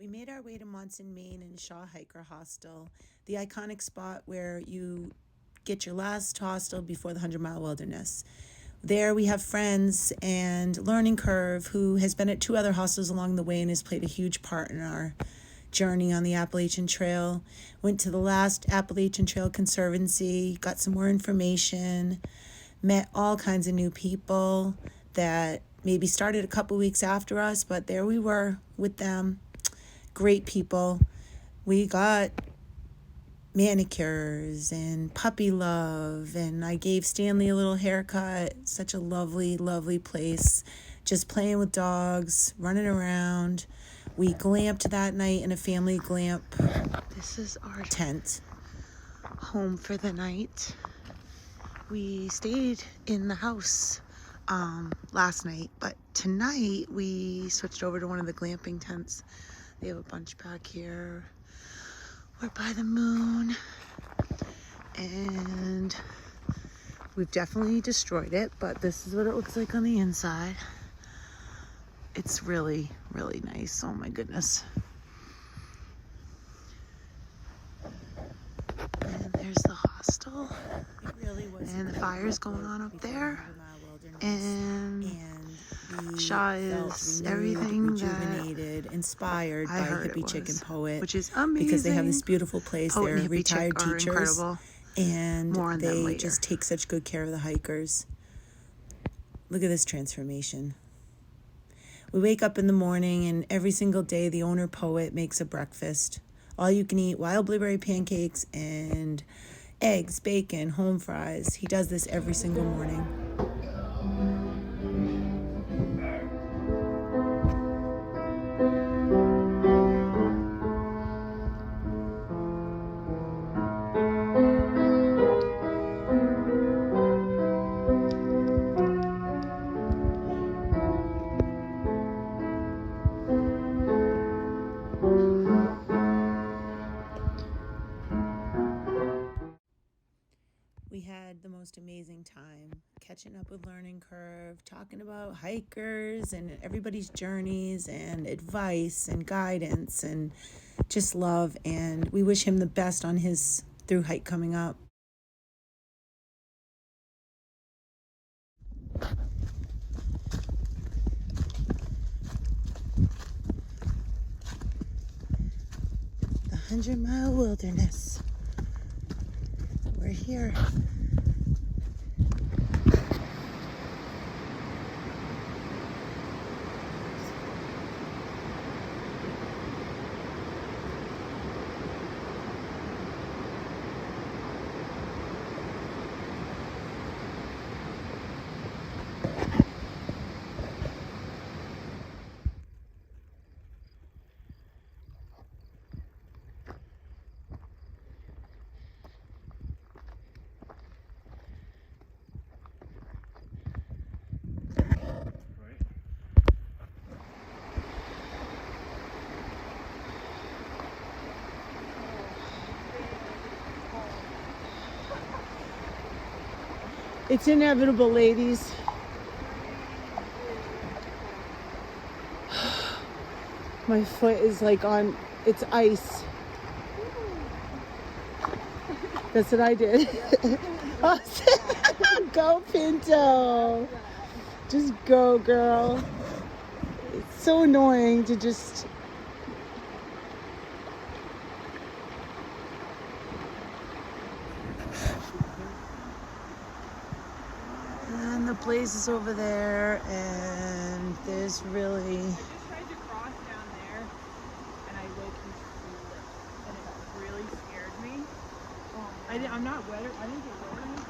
We made our way to Monson, Maine and Shaw Hiker Hostel, the iconic spot where you get your last hostel before the 100-mile wilderness. There we have friends and Learning Curve, who has been at 2 other hostels along the way and has played a huge part in our journey on the Appalachian Trail. Went to the last Appalachian Trail Conservancy, got some more information, met all kinds of new people that maybe started a couple weeks after us, but there we were with them. Great people. We got manicures and puppy love, and I gave Stanley a little haircut. Such a lovely, lovely place. Just playing with dogs, running around. We glamped that night in a family glamp. This is our tent, home for the night. We stayed in the house last night, but tonight we switched over to one of the glamping tents. They have a bunch back here. We're by the moon, and we've definitely destroyed it, but this is what it looks like on the inside. It's really, really nice. Oh my goodness. And there's the hostel. It really was. And the fire's going on up there. And Shaw is everything rejuvenated, inspired by Hippie Chicken Poet, which is amazing. Because they have this beautiful place. They're retired teachers, and they just take such good care of the hikers. Look at this transformation. We wake up in the morning, and every single day the owner poet makes a breakfast. All you can eat wild blueberry pancakes and eggs, bacon, home fries. He does this every single morning. We had the most amazing time catching up with Learning Curve, talking about hikers and everybody's journeys and advice and guidance and just love. And we wish him the best on his through hike coming up. The 100-mile wilderness. We're here. It's inevitable, ladies. My foot is like on, it's ice. That's what I did. Go, Pinto. Just go, girl. It's so annoying to just... And the place is over there, and there's really... I just tried to cross down there, and I slipped, and it really scared me. I'm not wet. I didn't get wet or anything.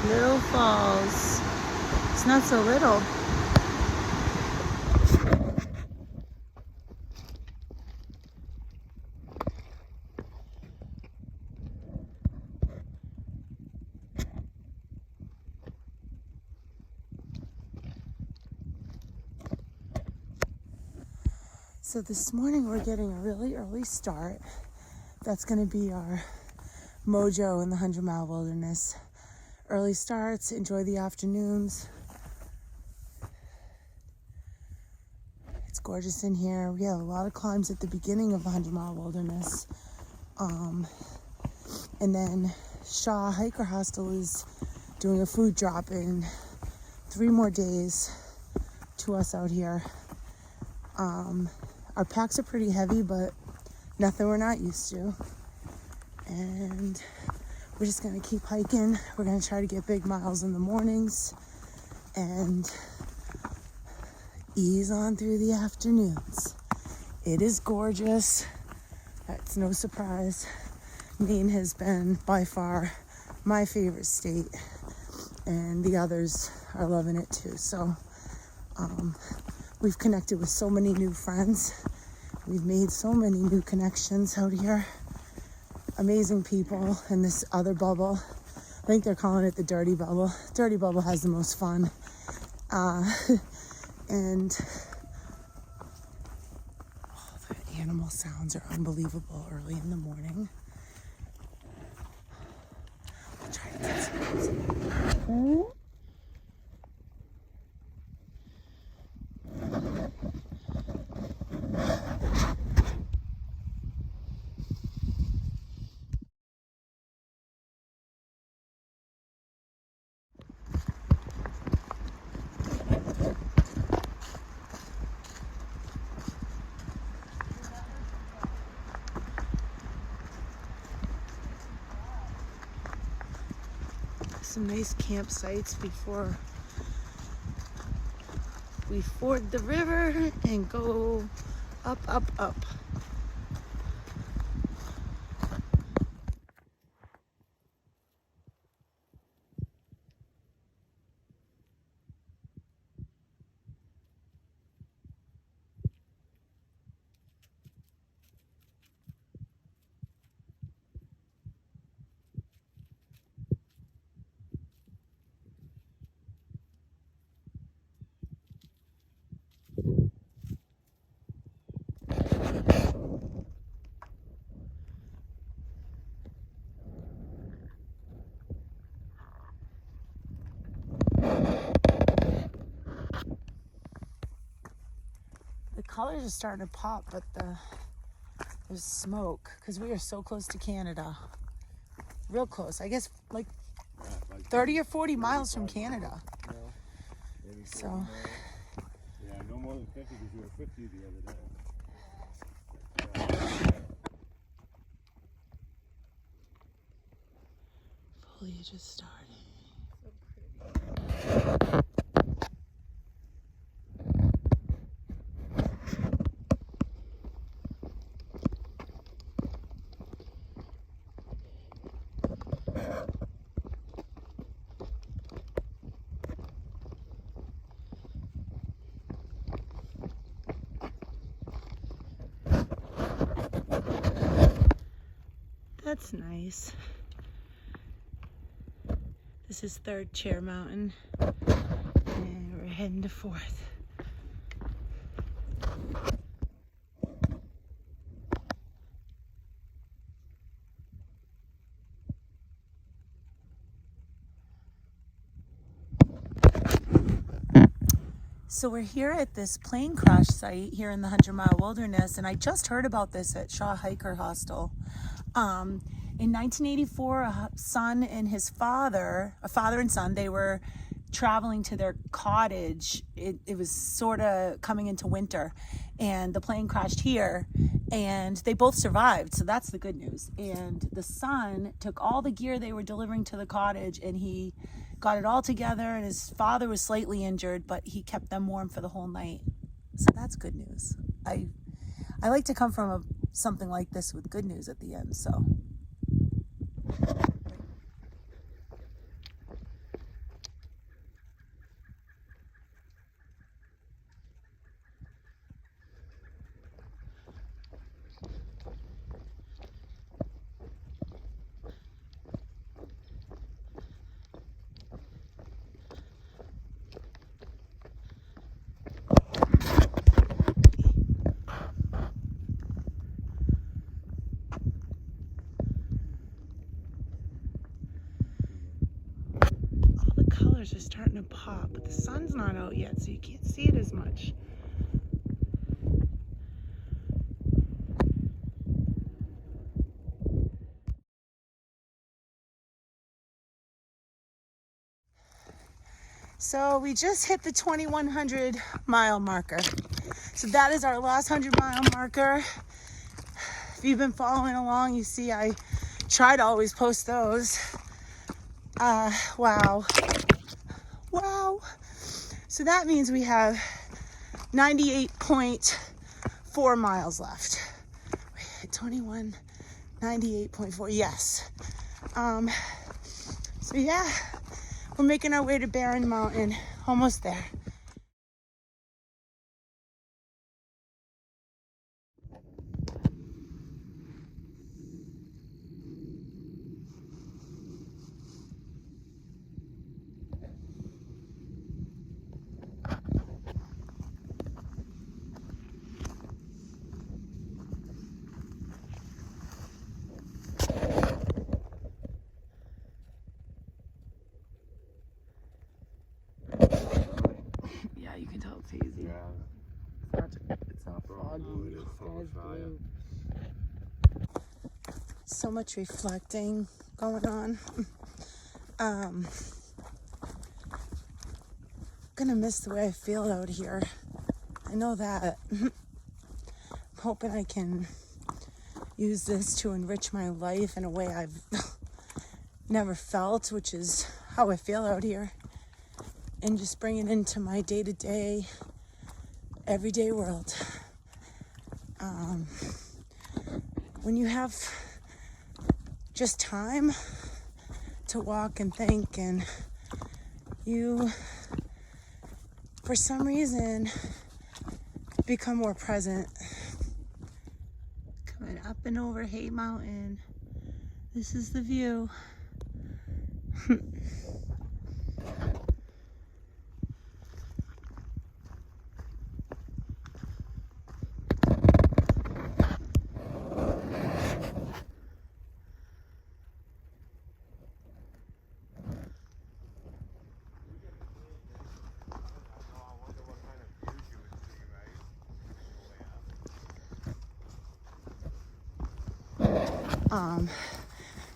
Little Falls. It's not so little. So this morning we're getting a really early start. That's going to be our mojo in the 100-mile wilderness. early starts, enjoy the afternoons. It's gorgeous in here. We have a lot of climbs at the beginning of the 100-mile wilderness. And then Shaw Hiker Hostel is doing a food drop in 3 more days to us out here. Our packs are pretty heavy, but nothing we're not used to. And we're just gonna keep hiking. We're gonna try to get big miles in the mornings and ease on through the afternoons. It is gorgeous. That's no surprise. Maine has been by far my favorite state, and the others are loving it too. So we've connected with so many new friends. We've made so many new connections out here. Amazing people in this other bubble. I think they're calling it the dirty bubble. Dirty bubble has the most fun. And the animal sounds are unbelievable early in the morning. I'll try to get some music. Some nice campsites before we ford the river and go up, up, up. The colors are starting to pop, but there's smoke because we are so close to Canada. Real close. I guess like 30 or 40 miles from Canada. So. Yeah, no more than 50 because we were 50 the other day. Foliage is starting. That's nice. This is 3rd Chair Mountain, and we're heading to 4th. So we're here at this plane crash site here in the 100-mile wilderness, and I just heard about this at Shaw Hiker Hostel. In 1984, a son and his father, a father and son, they were traveling to their cottage. It was sort of coming into winter, and the plane crashed here, and they both survived, so that's the good news. And the son took all the gear they were delivering to the cottage, and he got it all together, and his father was slightly injured, but he kept them warm for the whole night. So that's good news. I like to come from something like this with good news at the end, so. colors are starting to pop, but the sun's not out yet, so you can't see it as much. So we just hit the 2100 mile marker. So that is our last 100-mile marker. If you've been following along, you see I try to always post those. Wow. So that means we have 98.4 miles left. 21, 98.4, yes. So yeah, we're making our way to Barren Mountain, almost there. Yeah, you can tell it's hazy. Yeah. It's not foggy. It is Sky's fire. blue. So much reflecting going on. Gonna miss the way I feel out here. I know that. I'm hoping I can use this to enrich my life in a way I've never felt, which is how I feel out here. And just bring it into my day-to-day, everyday world. When you have just time to walk and think, and you, for some reason, become more present. Coming up and over Hay Mountain. This is the view.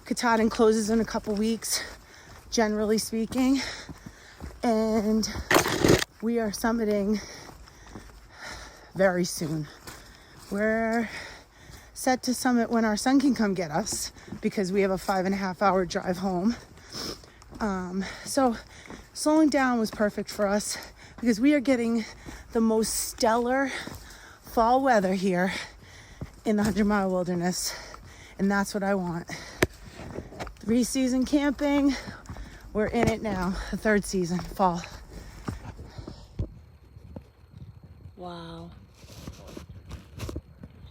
Katahdin closes in a couple weeks, generally speaking, and we are summiting very soon. We're set to summit when our son can come get us, because we have a 5.5-hour drive home. So slowing down was perfect for us, because we are getting the most stellar fall weather here in the 100-mile wilderness, and that's what I want. 3-season camping, we're in it now. The 3rd season, fall. Wow.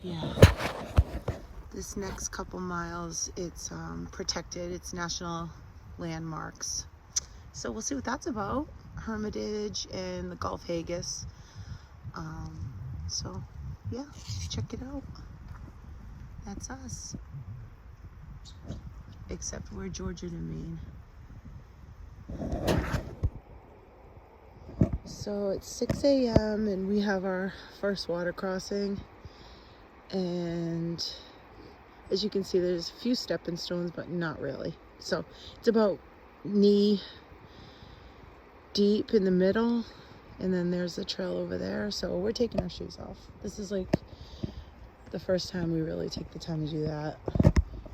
Yeah. This next couple miles, it's protected. It's national landmarks. So we'll see what that's about. Hermitage and the Gulf Haggis. So yeah, check it out. That's us. Except we're Georgia to Maine. So it's 6 a.m. and we have our first water crossing. And as you can see, there's a few stepping stones, but not really. So it's about knee deep in the middle. And then there's the trail over there. So we're taking our shoes off. This is like the first time we really take the time to do that.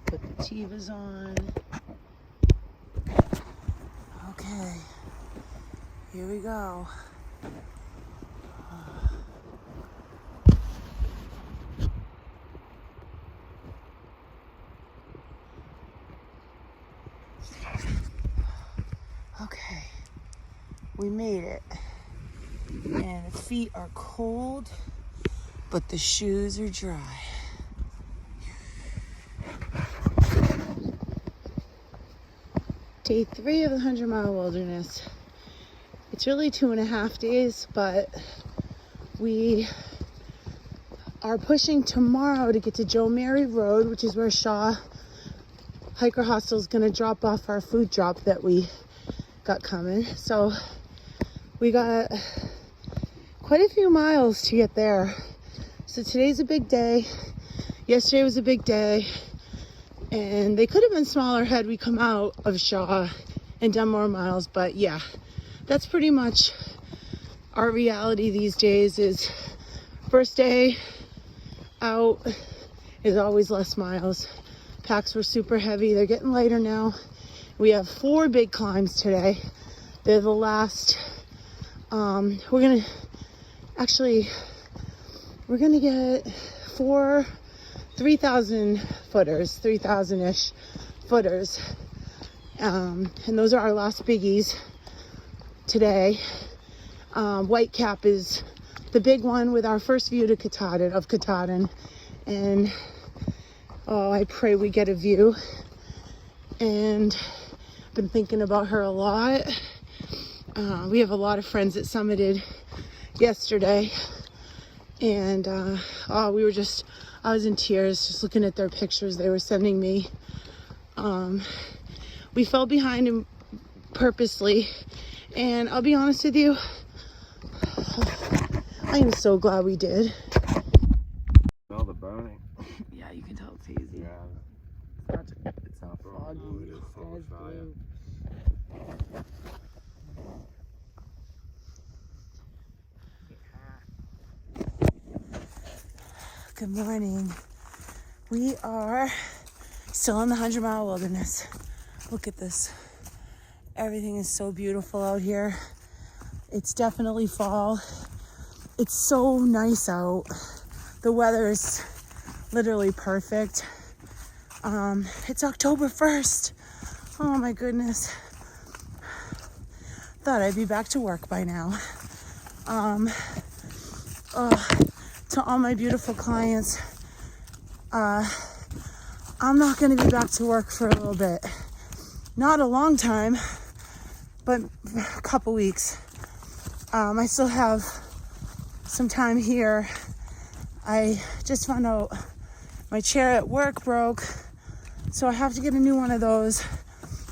Put the Tevas on. Okay, here we go. Okay, we made it. And the feet are cold, but the shoes are dry. Day 3 of the 100-mile wilderness. It's really 2.5 days, but we are pushing tomorrow to get to Joe Mary Road, which is where Shaw Hiker Hostel is going to drop off our food drop that we got coming. So we got quite a few miles to get there. So today's a big day. Yesterday was a big day. And they could have been smaller had we come out of Shaw and done more miles. But yeah, that's pretty much our reality these days. Is first day out is always less miles. Packs were super heavy. They're getting lighter now. We have 4 big climbs today. They're the last. We're gonna get 3,000 footers, 3,000-ish footers. And those are our last biggies today. Whitecap is the big one with our first view to Katahdin. And oh, I pray we get a view. And I've been thinking about her a lot. We have a lot of friends that summited yesterday. And I was in tears just looking at their pictures they were sending me. We fell behind him purposely. And I'll be honest with you, I am so glad we did. Smell the burning. Yeah, you can tell it's hazy. Yeah. It's not foggy. Oh, it is so fire. Good morning. We are still in the 100-mile wilderness. Look at this. Everything is so beautiful out here. It's definitely fall. It's so nice out. The weather is literally perfect. It's October 1st. Oh my goodness. Thought I'd be back to work by now. To all my beautiful clients, I'm not going to be back to work for a little bit. Not a long time, but a couple weeks. I still have some time here. I just found out my chair at work broke, so I have to get a new one of those.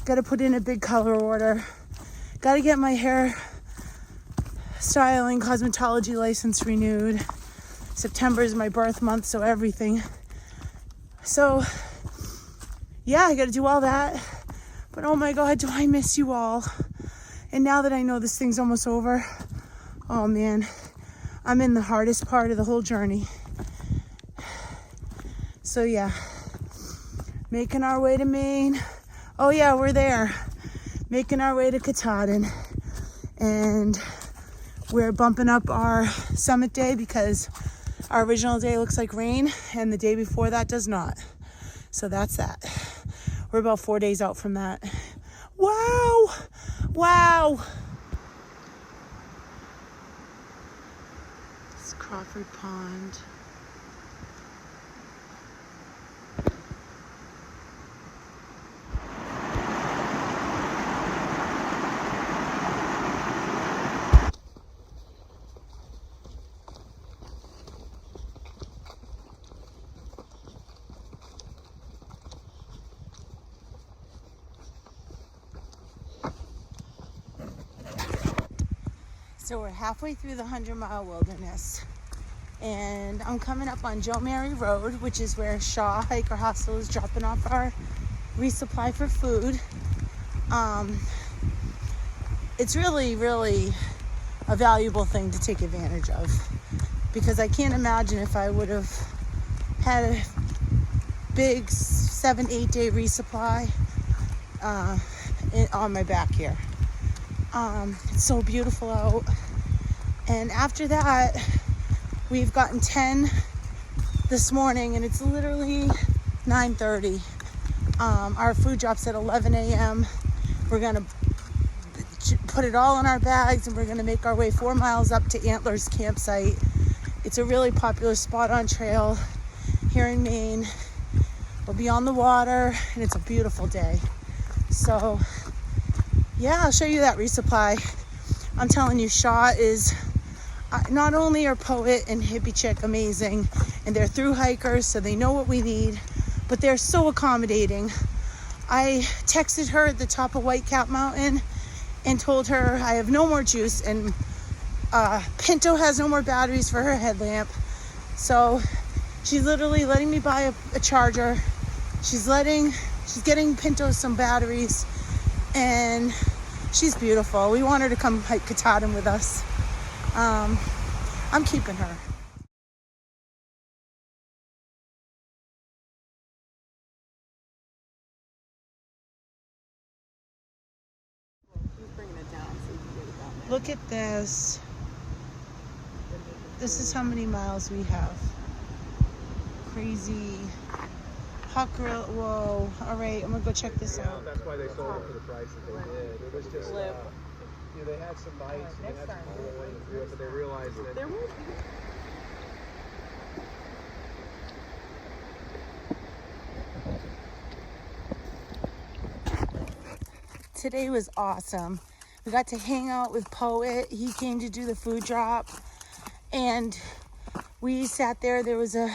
Got to put in a big color order. Got to get my hair styling cosmetology license renewed. September is my birth month, so everything. So yeah, I got to do all that. But oh my God, do I miss you all. And now that I know this thing's almost over, oh man, I'm in the hardest part of the whole journey. So yeah, making our way to Maine. Oh yeah, we're there. Making our way to Katahdin. And we're bumping up our summit day because our original day looks like rain and the day before that does not. So that's that. We're about 4 days out from that. Wow! Wow! It's Crawford Pond. So we're halfway through the 100-mile wilderness, and I'm coming up on Joe Mary Road, which is where Shaw Hiker Hostel is dropping off our resupply for food. It's really, really a valuable thing to take advantage of, because I can't imagine if I would have had a big 7-8 day resupply on my back here. It's so beautiful out. And after that, we've gotten 10 this morning, and it's literally 9:30. Our food drops at 11 a.m. We're gonna put it all in our bags, and we're gonna make our way 4 miles up to Antlers campsite. It's a really popular spot on trail here in Maine. We'll be on the water, and it's a beautiful day. So yeah, I'll show you that resupply. I'm telling you, Shaw is not only our poet and hippie chick amazing, and they're through hikers, so they know what we need, but they're so accommodating. I texted her at the top of Whitecap Mountain, and told her I have no more juice, and Pinto has no more batteries for her headlamp. So she's literally letting me buy a charger. She's getting Pinto some batteries, and she's beautiful. We want her to come hike Katahdin with us. I'm keeping her. He's bringing it down so you can get it down there. Look at this. This is how many miles we have. Crazy. Hot grill. Whoa. All right, I'm gonna go check this out. That's why they sold it for the price that they did. It was just, they had some bites and they had some oil, but they realized that There was Today was awesome. We got to hang out with Poet. He came to do the food drop, and we sat there. There was a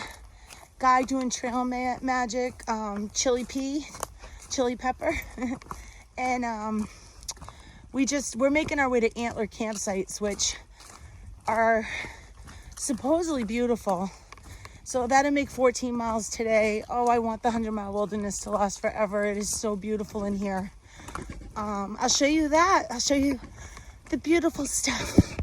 guy doing trail magic, chili pepper, and we're making our way to Antler campsites, which are supposedly beautiful. So that'll make 14 miles today. Oh, I want the 100-mile wilderness to last forever. It is so beautiful in here. I'll show you that. I'll show you the beautiful stuff.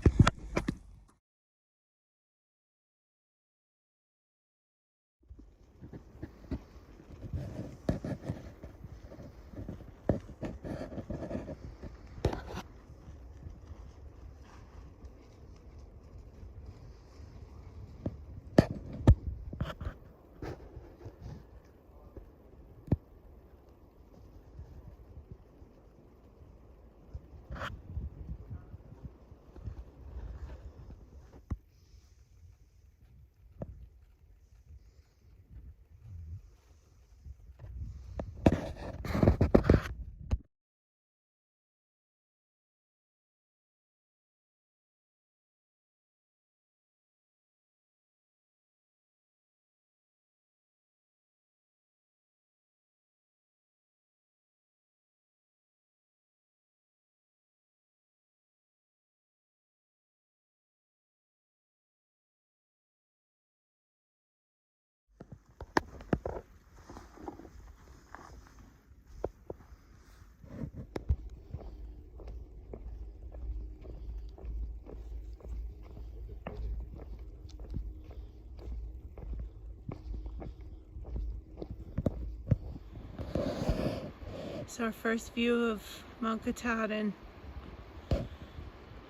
It's our first view of Mount Katahdin.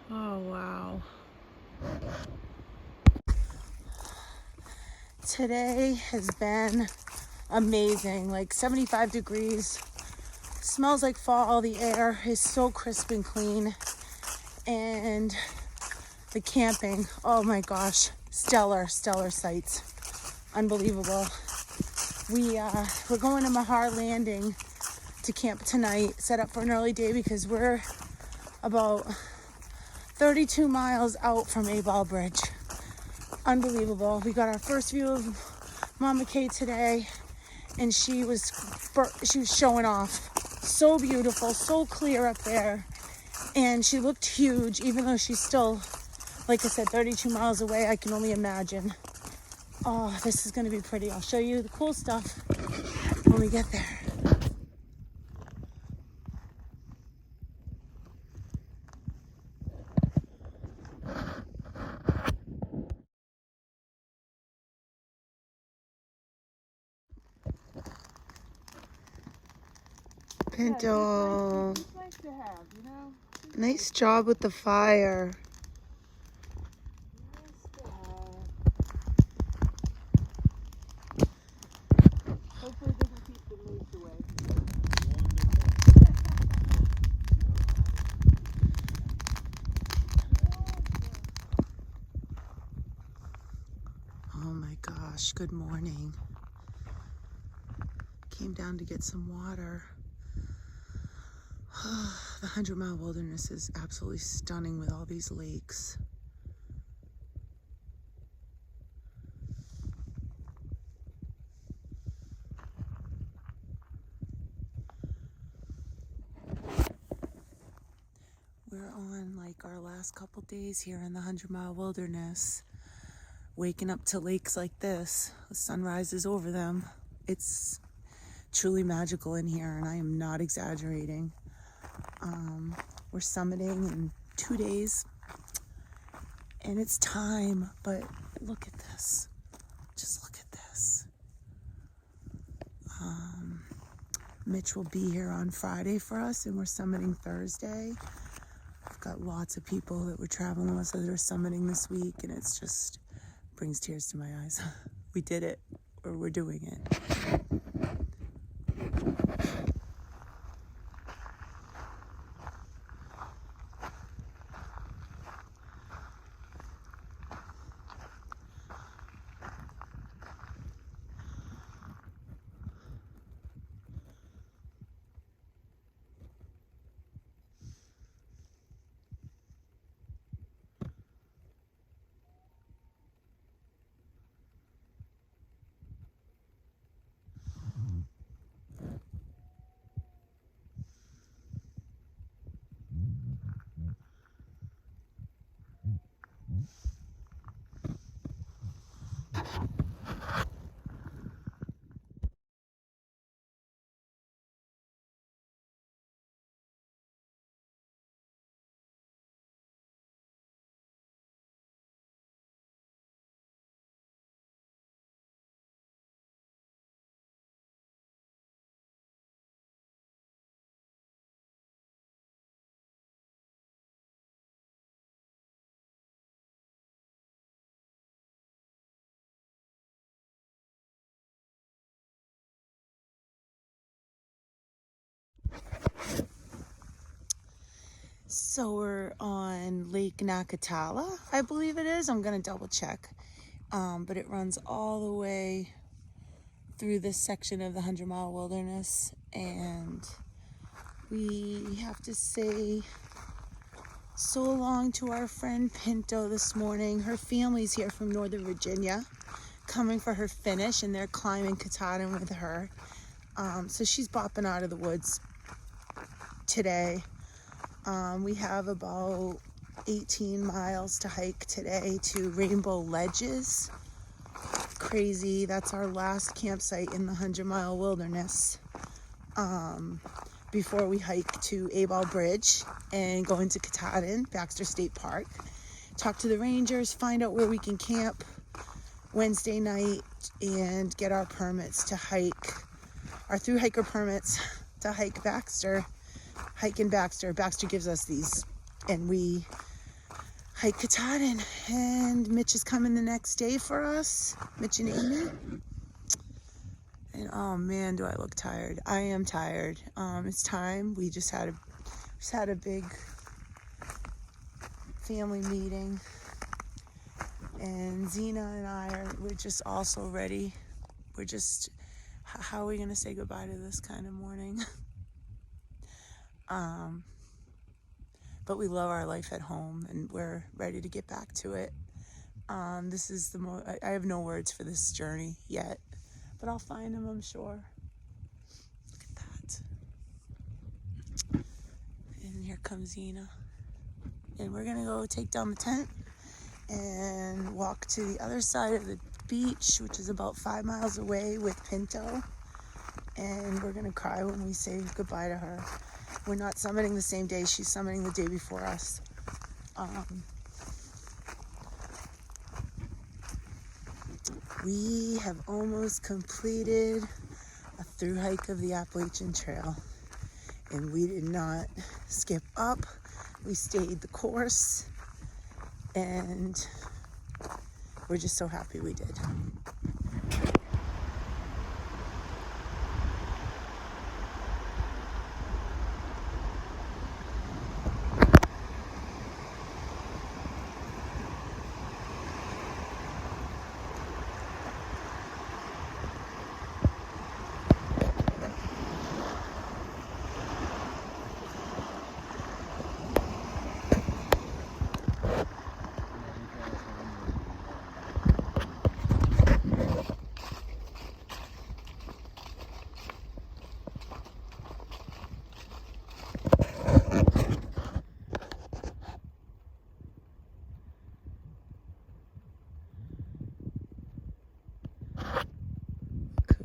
Oh, wow. Today has been amazing, like 75 degrees. Smells like fall. The air is so crisp and clean. And the camping, oh my gosh, stellar sights. Unbelievable. We're going to Mahar Landing to camp tonight, set up for an early day because we're about 32 miles out from A-Ball Bridge. Unbelievable. We got our first view of Mama Kay today, and she was showing off. So beautiful, so clear up there, and she looked huge, even though she's still, like I said, 32 miles away. I can only imagine. Oh, this is going to be pretty. I'll show you the cool stuff when we get there. Pinto, it's nice to have, you know? nice job with the fire. Nice to have. Hopefully it doesn't keep the moose away. Oh my gosh, good morning. Came down to get some water. The 100-mile wilderness is absolutely stunning with all these lakes. We're on like our last couple days here in the 100-mile wilderness, waking up to lakes like this. The sun rises over them. It's truly magical in here, and I am not exaggerating. We're summiting in 2 days, and it's time, but look at this. Just look at this. Mitch will be here on Friday for us, and we're summiting Thursday. I've got lots of people that we're traveling with that are summiting this week, and it's just brings tears to my eyes. We did it, or we're doing it. So we're on Lake Nakatala, I believe it is. I'm gonna double check. But it runs all the way through this section of the 100-mile wilderness. And we have to say so long to our friend Pinto this morning. Her family's here from Northern Virginia, coming for her finish, and they're climbing Katahdin with her. So she's bopping out of the woods today. We have about 18 miles to hike today to Rainbow Ledges. Crazy. That's our last campsite in the 100-mile wilderness. Before we hike to Abel Bridge and go into Katahdin, Baxter State Park. Talk to the rangers, find out where we can camp Wednesday night, and get our permits to hike, our through hiker permits to hike Baxter. Hike in Baxter. Baxter gives us these, and we hike Katahdin. And Mitch is coming the next day for us, Mitch and Amy. And oh man, do I look tired. I am tired. It's time. We just had a big family meeting, and Zena and we're just also ready. We're just, how are we gonna say goodbye to this kind of morning? But we love our life at home, and we're ready to get back to it. This is I have no words for this journey yet, but I'll find them, I'm sure. Look at that. And here comes Zena. And we're gonna go take down the tent and walk to the other side of the beach, which is about 5 miles away, with Pinto. And we're gonna cry when we say goodbye to her. We're not summiting the same day. She's summiting the day before us. We have almost completed a through hike of the Appalachian Trail, and we did not skip up. We stayed the course, and we're just so happy we did.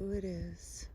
who it is.